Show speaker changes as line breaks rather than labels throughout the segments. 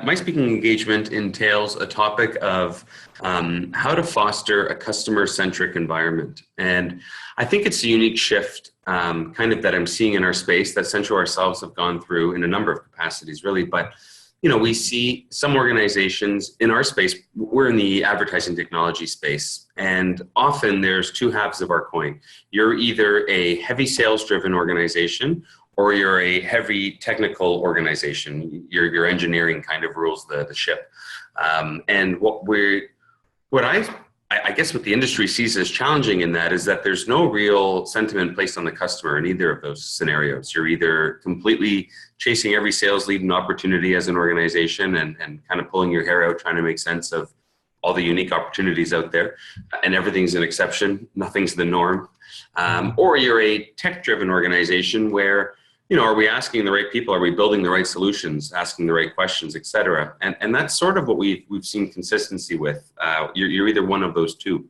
My speaking engagement entails a topic of how to foster a customer-centric environment. And I think it's a unique shift kind of that I'm seeing in our space that Centro ourselves have gone through in a number of capacities, really. But, you know, we see some organizations in our space, we're in the advertising technology space, and often there's two halves of our coin. You're either a heavy sales-driven organization or you're a heavy technical organization. Your engineering kind of rules the ship. And what I guess what the industry sees as challenging in that is that there's no real sentiment placed on the customer in either of those scenarios. You're either completely chasing every sales lead and opportunity as an organization and kind of pulling your hair out trying to make sense of all the unique opportunities out there, and everything's an exception, nothing's the norm. Or you're a tech-driven organization where, you know, are we asking the right people? Are we building the right solutions, asking the right questions, et cetera? And that's sort of what we've seen consistency with. You're either one of those two.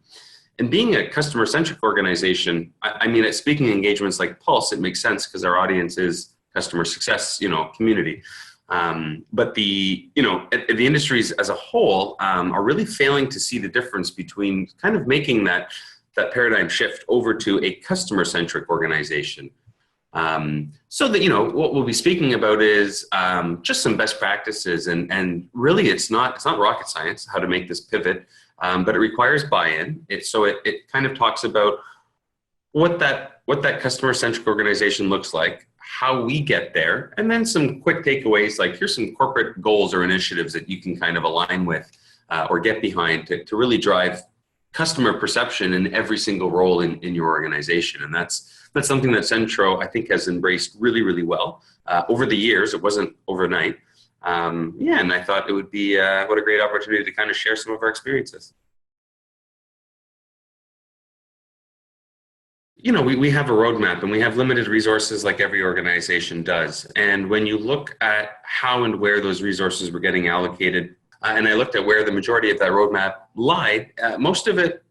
And being a customer-centric organization, I mean, at speaking engagements like Pulse, it makes sense because our audience is customer success, you know, community. But the industries as a whole are really failing to see the difference between kind of making that paradigm shift over to a customer-centric organization. So that, you know, what we'll be speaking about is just some best practices, and really it's not rocket science how to make this pivot, but it requires buy-in. It kind of talks about what that customer-centric organization looks like, how we get there, and then some quick takeaways like here's some corporate goals or initiatives that you can kind of align with or get behind to really drive customer perception in every single role in your organization. And that's something that Centro, I think, has embraced really, really well over the years. It wasn't overnight. And I thought it would be what a great opportunity to kind of share some of our experiences. You know, we have a roadmap and we have limited resources like every organization does. And when you look at how and where those resources were getting allocated, and I looked at where the majority of that roadmap lied, most of it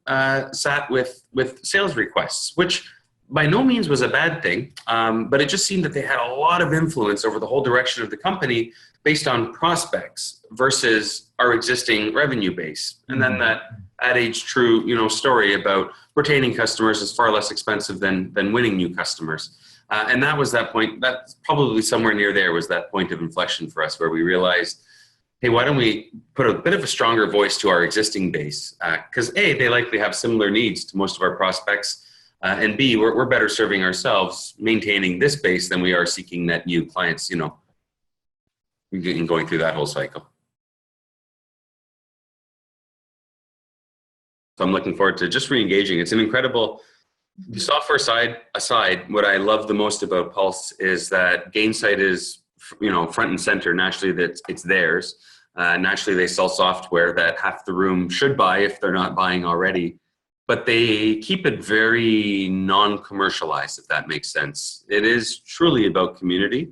sat with sales requests, which by no means was a bad thing, but it just seemed that they had a lot of influence over the whole direction of the company based on prospects versus our existing revenue base. And then that adage true, you know, story about retaining customers is far less expensive than winning new customers. And that was that point, that's probably somewhere near there was that point of inflection for us where we realized, hey, why don't we put a bit of a stronger voice to our existing base? Because A, they likely have similar needs to most of our prospects, and B, we're better serving ourselves maintaining this base than we are seeking net new clients, you know, and going through that whole cycle. So I'm looking forward to just re-engaging. It's an incredible, the software side aside, what I love the most about Pulse is that Gainsight is, you know, front and center. Naturally, that it's theirs. Naturally, they sell software that half the room should buy if they're not buying already. But they keep it very non-commercialized, if that makes sense. It is truly about community.